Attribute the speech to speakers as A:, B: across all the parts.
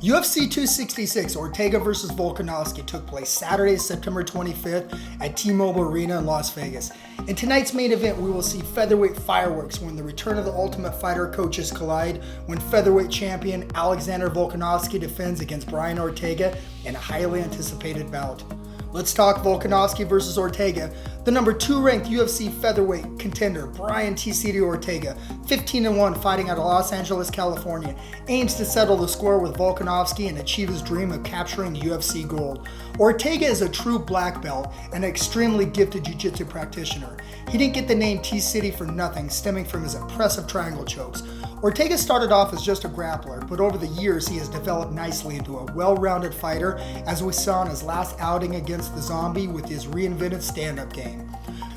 A: UFC 266 Ortega vs. Volkanovski took place Saturday, September 25th at T-Mobile Arena in Las Vegas. In tonight's main event, we will see featherweight fireworks when the return of the Ultimate Fighter coaches collide, when featherweight champion Alexander Volkanovski defends against Brian Ortega in a highly anticipated bout. Let's talk Volkanovski versus Ortega. The number 2 ranked UFC featherweight contender Brian T-City Ortega, 15-1 fighting out of Los Angeles, California, aims to settle the score with Volkanovski and achieve his dream of capturing the UFC gold. Ortega is a true black belt and an extremely gifted jiu-jitsu practitioner. He didn't get the name T-City for nothing, stemming from his impressive triangle chokes. Ortega started off as just a grappler, but over the years he has developed nicely into a well-rounded fighter, as we saw in his last outing against the Zombie with his reinvented stand-up game.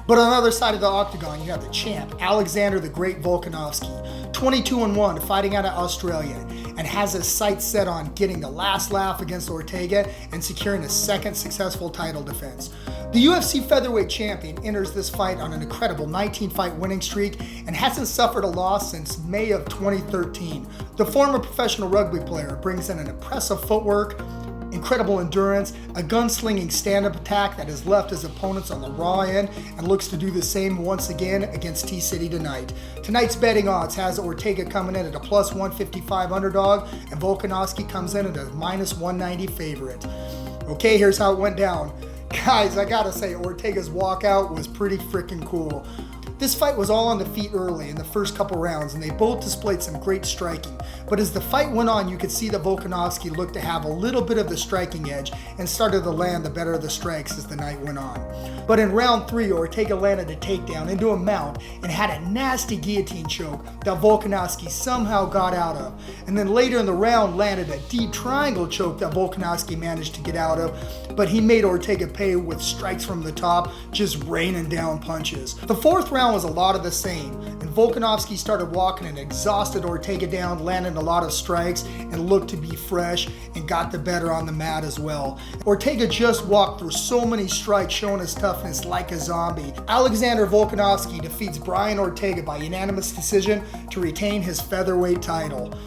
A: But on the other side of the octagon, you have the champ, Alexander the Great Volkanovski, 22-1 fighting out of Australia, and has his sights set on getting the last laugh against Ortega and securing his second successful title defense. The UFC featherweight champion enters this fight on an incredible 19-fight winning streak and hasn't suffered a loss since May of 2013. The former professional rugby player brings in an impressive footwork, incredible endurance, a gunslinging stand-up attack that has left his opponents on the raw end, and looks to do the same once again against T-City tonight. Tonight's betting odds has Ortega coming in at a plus 155 underdog, and Volkanovski comes in at a minus 190 favorite. Okay, here's how it went down. Guys, I gotta say, Ortega's walkout was pretty freaking cool. This fight was all on the feet early in the first couple rounds, and they both displayed some great striking. But as the fight went on, you could see that Volkanovski looked to have a little bit of the striking edge and started to land the better of the strikes as the night went on. But in round 3, Ortega landed a takedown into a mount and had a nasty guillotine choke that Volkanovski somehow got out of. And then later in the round landed a deep triangle choke that Volkanovski managed to get out of, but he made Ortega pay with strikes from the top, just raining down punches. The 4th round was a lot of the same, and Volkanovski started walking and exhausted Ortega down, landing a lot of strikes and looked to be fresh and got the better on the mat as well. Ortega just walked through so many strikes, showing his toughness like a zombie. Alexander Volkanovski defeats Brian Ortega by unanimous decision to retain his featherweight title.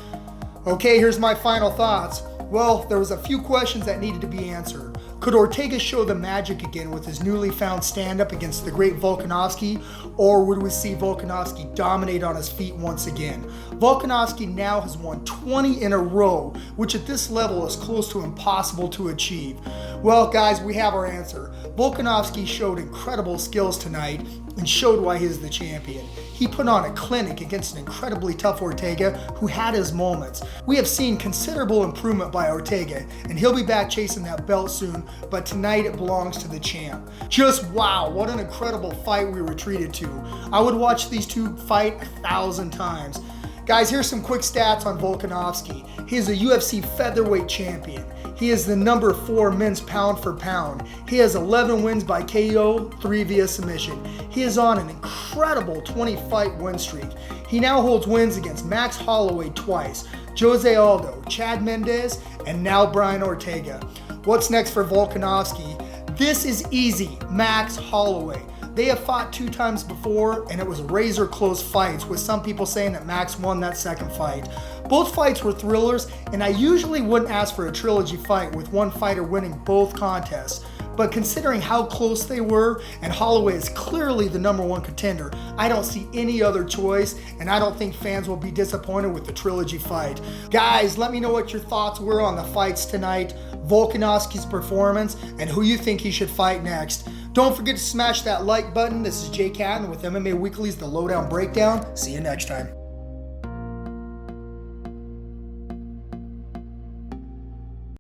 A: Okay, here's my final thoughts. Well, there was a few questions that needed to be answered. Could Ortega show the magic again with his newly found stand-up against the great Volkanovski, or would we see Volkanovski dominate on his feet once again? Volkanovski now has won 20 in a row, which at this level is close to impossible to achieve. Well, guys, we have our answer. Volkanovski showed incredible skills tonight and showed why he is the champion. He put on a clinic against an incredibly tough Ortega who had his moments. We have seen considerable improvement by Ortega, and he'll be back chasing that belt soon, but tonight it belongs to the champ. Just wow, what an incredible fight we were treated to. I would watch these two fight 1,000 times. Guys, here's some quick stats on Volkanovski. He is a UFC featherweight champion. He is the number 4 men's pound for pound. He has 11 wins by KO, 3 via submission. He is on an incredible 20-fight win streak. He now holds wins against Max Holloway twice, Jose Aldo, Chad Mendes, and now Brian Ortega. What's next for Volkanovski? This is easy, Max Holloway. They have fought 2 times before, and it was razor close fights, with some people saying that Max won that second fight. Both fights were thrillers, and I usually wouldn't ask for a trilogy fight with one fighter winning both contests. But considering how close they were, and Holloway is clearly the number 1 contender, I don't see any other choice, and I don't think fans will be disappointed with the trilogy fight. Guys, let me know what your thoughts were on the fights tonight, Volkanovski's performance, and who you think he should fight next. Don't forget to smash that like button. This is Jay Catton with MMA Weekly's The Lowdown Breakdown. See you next time.